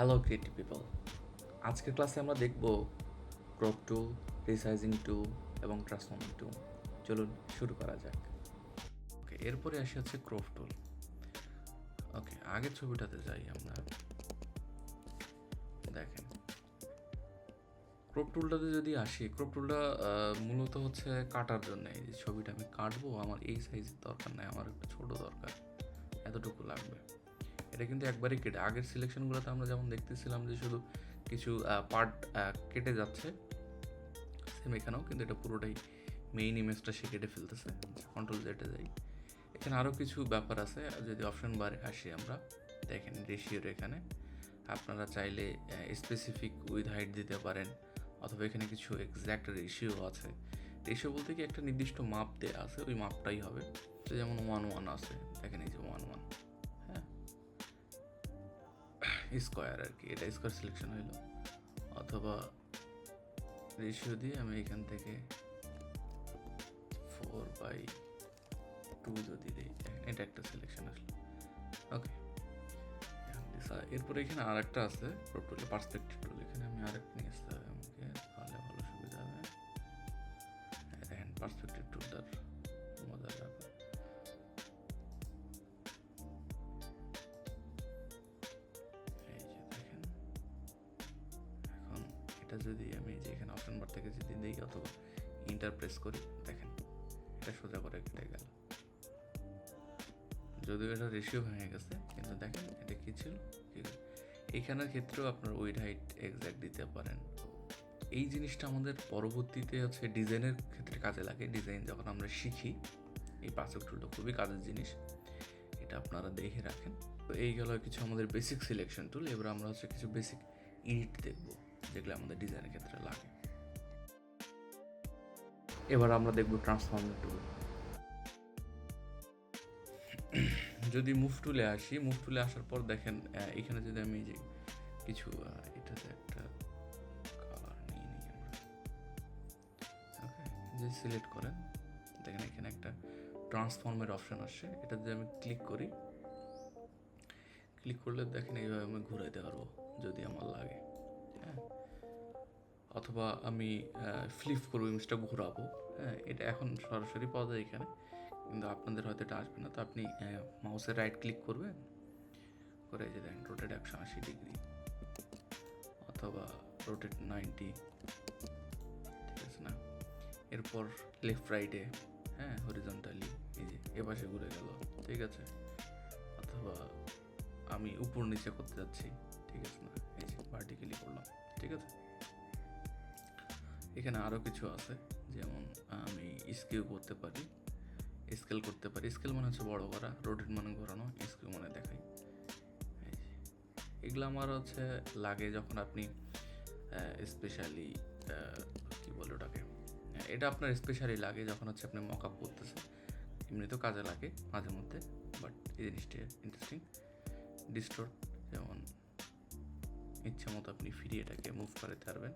Hello creative people, আজকের ক্লাসে আমরা দেখব ক্রপ টুল, রিসাইজিং টুল এবং ট্রান্সফর্মিং টুল। চলুন শুরু করা যাক। ওকে, এরপরে আসি হচ্ছে ক্রপ টুল। ওকে, আগের ছবিটাতে যাই আমরা। দেখেন, ক্রপ টুলটাতে যদি আসি, ক্রপ টুলটা মূলত হচ্ছে কাটার জন্য। এই যে ছবিটা আমি কাটবো, আমার এই সাইজের দরকার নেই, আমার একটু ছোটো দরকার, এতটুকু লাগবে। এটা কিন্তু একবারই কেটে, আগের সিলেকশনগুলোতে আমরা যেমন দেখতেছিলাম যে শুধু কিছু পার্ট কেটে যাচ্ছে, সেম এখানেও কিন্তু এটা পুরোটাই মেইন ইমেজটা সে কেটে ফেলতেছে। কন্ট্রোল জেটে যাই, এখানে আরও কিছু ব্যাপার আছে। যদি অপশন বারে আসি আমরা, দেখেন রেশিওর এখানে আপনারা চাইলে স্পেসিফিক উইথ হাইট দিতে পারেন, অথবা এখানে কিছু এক্স্যাক্ট রেশিও আছে। রেশিও বলতে কি একটা নির্দিষ্ট মাপ দেওয়া আছে, ওই মাপটাই হবে। তো যেমন 1:1 আছে, দেখেন এই যে 1:1, হ্যাঁ, স্কোয়ার আর কি, এটা স্কোয়ার সিলেকশন হইলো। অথবা রেশিও দিয়ে আমি এখান থেকে 4/2 যদি দিই, এটা একটা সিলেকশন আসলো। ওকে, এরপরে এখানে আর একটা আছে ক্রপ টুলে, পার্সপেক্টিভ টুল। এখানে আমি আরেকটা নিয়ে আসতে হবে আমাকে, তাহলে ভালো সুবিধা হবে। দেখেন পার্সপেক্টিভ টুলটার মজার ব্যাপার, এই যে দেখেন। এখন এটা যদি আমি যে এখানে অপশন বার থেকে যদি দিই অথবা ইন্টার প্রেস করি, দেখেন এটা সোজা করে কেটে গেল। যদিও এটা রেশিও ভেঙে গেছে, কিন্তু দেখেন এটা কী ছিল। এইখানের ক্ষেত্রেও আপনার উইড হাইট এক্স্যাক্ট দিতে পারেন। এই জিনিসটা আমাদের পরবর্তীতে হচ্ছে ডিজাইনের ক্ষেত্রে কাজে লাগে। ডিজাইন যখন আমরা শিখি, এই পার্সপেক্টিভ টুলটা খুবই কাজের জিনিস, এটা আপনারা দেখে রাখেন। তো এই গেল কিছু আমাদের বেসিক সিলেকশন টুল। এবার আমরা হচ্ছে কিছু বেসিক এডিট দেখব, যেগুলো আমাদের ডিজাইনের ক্ষেত্রে লাগে। এবার আমরা দেখব ট্রান্সফর্মিং টুল। যদি মুভ টুলে আসি, মুভ টুলে আসার পর দেখেন এখানে যদি আমি যে কিছু এটাতে একটা কালার নিয়ে নিই আমরা, ওকে, যে সিলেক্ট করেন, দেখেন এখানে একটা ট্রান্সফর্মের অপশান আসছে। এটা যদি আমি ক্লিক করি, ক্লিক করলে দেখেন এইভাবে আমি ঘুরাইতে পারবো যদি আমার লাগে, হ্যাঁ। অথবা আমি ফ্লিপ করবো, ইমেজটা ঘোরাবো, হ্যাঁ। এটা এখন সরাসরি পাওয়া যায় এখানে, কিন্তু আপনাদের হয়তো এটা আসবে না। তো আপনি মাউসের রাইট ক্লিক করবেন, করে যে দেখেন রোটেট 180 ডিগ্রি, অথবা রোটেট 90, ঠিক আছে না। এরপর লেফট রাইটে, হ্যাঁ, হরিজন্টালি, এই যে এপাশে ঘুরে গেল, ঠিক আছে। অথবা আমি উপর নিচে করতে যাচ্ছি, ঠিক আছে না, এই যে ভার্টিক্যালি করলাম, ঠিক আছে। এখানে আরও কিছু আছে, যেমন আমি স্কেল করতে পারি, স্কেল করতে পারি। স্কেল মানে হচ্ছে বড় করা, রোটেট মানে ঘোরানো, স্কেল মানে দেখাই। এগুলো আমার হচ্ছে লাগে যখন আপনি স্পেশালি কী বলে ওটাকে, এটা আপনার স্পেশালি লাগে যখন হচ্ছে আপনি মক আপ করতেছেন। এমনি তো কাজে লাগে মাঝে মধ্যে, বাট এই জিনিসটা ইন্টারেস্টিং। ডিস্টোর্ট, যেমন ইচ্ছে মতো আপনি ফিরিয়ে এটাকে মুভ করাতে পারবেন।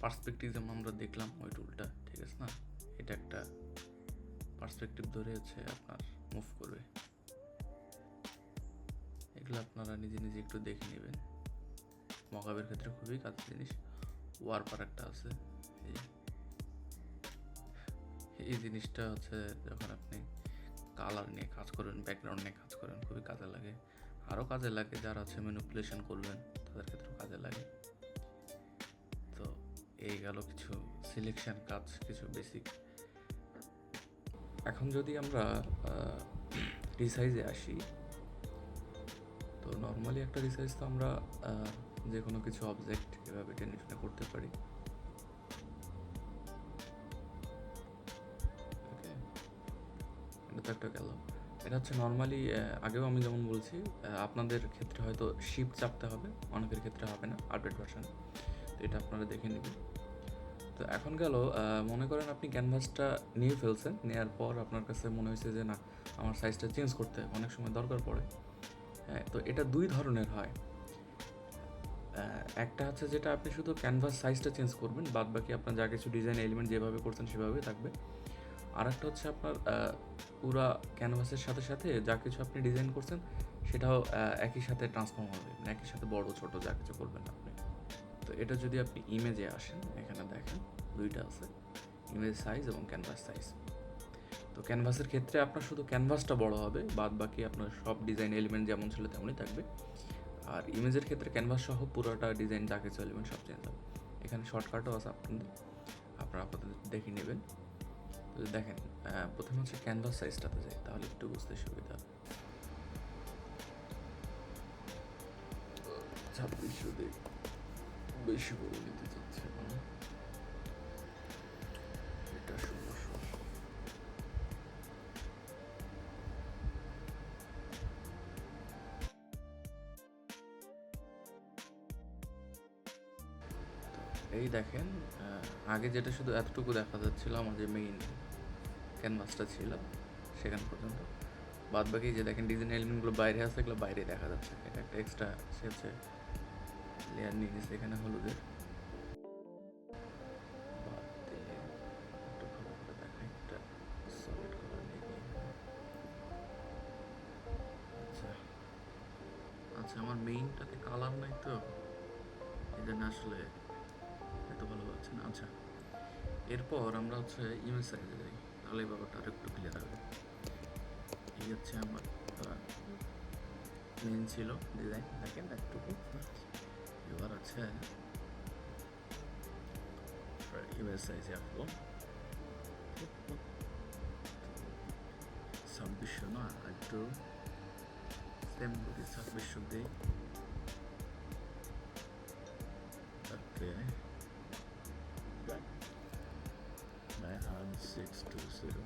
পার্সপেক্টিভ যেমন আমরা দেখলাম ওই টুলটা, ঠিক আছে না, এটা একটা পার্সপেক্টিভ ধরে হচ্ছে আপনার মুভ করবে। এগুলো আপনারা নিজে নিজে একটু দেখে নেবেন, মকআপের ক্ষেত্রে খুবই কাজের জিনিস। ওয়ারপার একটা আছে, এই জিনিসটা হচ্ছে যখন আপনি কালার নিয়ে কাজ করবেন, ব্যাকগ্রাউন্ড নিয়ে কাজ করবেন, খুবই কাজে লাগে। আরও কাজে লাগে যারা হচ্ছে ম্যানিপুলেশন করবেন, তাদের ক্ষেত্রেও কাজে লাগে। তো এই গেল কিছু সিলেকশন কাজ, কিছু বেসিক। এখন যদি আমরা রিসাইজে আসি, তো নর্মালি একটা রিসাইজ তো আমরা যে কোনো কিছু অবজেক্ট এভাবে টেনে টেনে করতে পারি। ওকে, এটা তো একটা গেল। এটা হচ্ছে নর্মালি, আগেও আমি যেমন বলছি, আপনাদের ক্ষেত্রে হয়তো শিফট চাপতে হবে, অনেকের ক্ষেত্রে হবে না আপডেট ভার্সন। তো এটা আপনারা দেখে নেবেন। তো এখন গেল, মনে করেন আপনি ক্যানভাসটা নিয়ে ফেলছেন, নেওয়ার পর আপনার কাছে মনে হয়েছে যে না, আমার সাইজটা চেঞ্জ করতে অনেক সময় দরকার পড়ে, হ্যাঁ। তো এটা দুই ধরনের হয়। একটা হচ্ছে যেটা আপনি শুধু ক্যানভাস সাইজটা চেঞ্জ করবেন, বাদ বাকি আপনার যা কিছু ডিজাইন এলিমেন্ট যেভাবে করছেন সেভাবেই থাকবে। আর একটা হচ্ছে আপনার পুরা ক্যানভাসের সাথে সাথে যা কিছু আপনি ডিজাইন করছেন সেটাও একই সাথে ট্রান্সফর্ম হবে, মানে একই সাথে বড় ছোট যা কিছু করবেন আপনি। তো এটা যদি আপনি ইমেজে আসেন, এখানে দেখেন দুইটা আছে, ইমেজ সাইজ এবং ক্যানভাস সাইজ। তো ক্যানভাসের ক্ষেত্রে আপনার শুধু ক্যানভাসটা বড় হবে, বাদ বাকি আপনার সব ডিজাইন এলিমেন্ট যেমন ছিল তেমনই থাকবে। আর ইমেজের ক্ষেত্রে ক্যানভাস সহ পুরোটা ডিজাইন যা কিছু এলিমেন্ট সব চেঞ্জ হবে। এখানে শর্টকাটও আছে আপনাদের, আপনারা আপাতত দেখে নেবেন। তো দেখেন প্রথমে হচ্ছে ক্যানভাস সাইজটাতে যাই, তাহলে একটু বুঝতে সুবিধা হবে। 2600 দিই, বেশি বড় নিতে চাচ্ছে না, এটা 1600। এই দেখেন আগে যেটা শুধু এতটুকু দেখা যাচ্ছিল, আমার যে মেইন ক্যানভাসটা ছিল সেখান পর্যন্ত, বাদ বাকি যে দেখেন ডিজাইন এলিমেন্টগুলো বাইরে আছে, এগুলো বাইরে দেখা যাচ্ছে। এটা একটা এক্সট্রা সে হচ্ছে লেয়ার নিয়ে নিচ্ছে এখানে হলুদের, বাদ দিলে একটু ভালো করে দেখাই, একটা সলিড কালার নিয়ে গিয়ে। আচ্ছা আচ্ছা, আমার মেইনটাতে কালার নাই তো এই জন্য আসলে এত ভালো পাচ্ছে না। আচ্ছা, এরপর আমরা হচ্ছে ইমেজ সাইজে যাই, তাহলে এই ব্যাপারটা আর একটু ক্লিয়ার হবে। এই হচ্ছে আমার মেইন ছিল ডিজাইন, দেখেন একটুকু। এবার হচ্ছে ইমেজ সাইজে আসবো, 2600 না, একটু সেম করি, 2600 দিই। ওকে, 91620।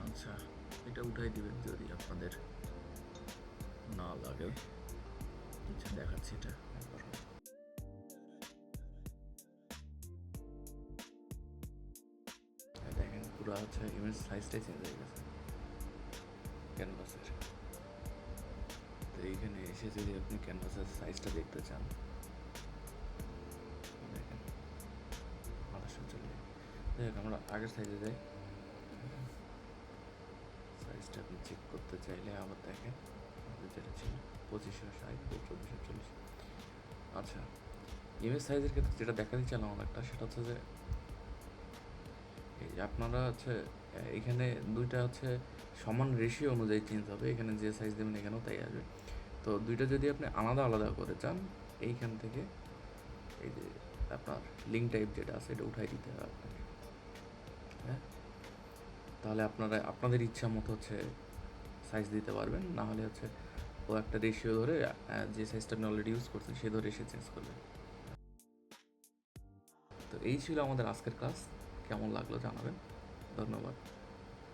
আচ্ছা, এটা উঠাই দিবেন যদি আপনাদের না লাগে। আচ্ছা, দেখাচ্ছি এটা একবার। দেখেন পুরো হচ্ছে ইমেজ সাইজটাই চেঞ্জ হয়ে গেছে ক্যানভাসের। তো এইখানে এসে যদি আপনি ক্যানভাসের সাইজটা দেখতে চান, দেখেন 2840। দেখ আমরা আগের সাইজে যাই, সাইজটা আপনি চেক করতে চাইলে আবার দেখেন যেটা ছিল 2560, 1440। আচ্ছা, ইমেজ সাইজের ক্ষেত্রে যেটা দেখাতে চাইলাম আমার একটা, সেটা হচ্ছে যে এই যে আপনারা হচ্ছে এখানে দুইটা হচ্ছে সমান রেশিও অনুযায়ী চেঞ্জ হবে, এখানে যে সাইজ দেবেন এখানেও তাই আসবে। তো দুইটা যদি আপনি আলাদা আলাদা করে চান, এইখান থেকে এই যে আপনার লিঙ্ক টাইপ যেটা আছে এটা উঠাই দিতে হবে আপনাকে। হ্যাঁ, তাহলে আপনারা আপনাদের ইচ্ছা মতো হচ্ছে সাইজ দিতে পারবেন, না হলে হচ্ছে ও একটা রেশিও ধরে যে সাইজটা আপনি অলরেডি ইউজ করছেন সে ধরে এসে চেঞ্জ করবেন। তো এই ছিল আমাদের আজকের ক্লাস, কেমন লাগলো জানাবেন। ধন্যবাদ।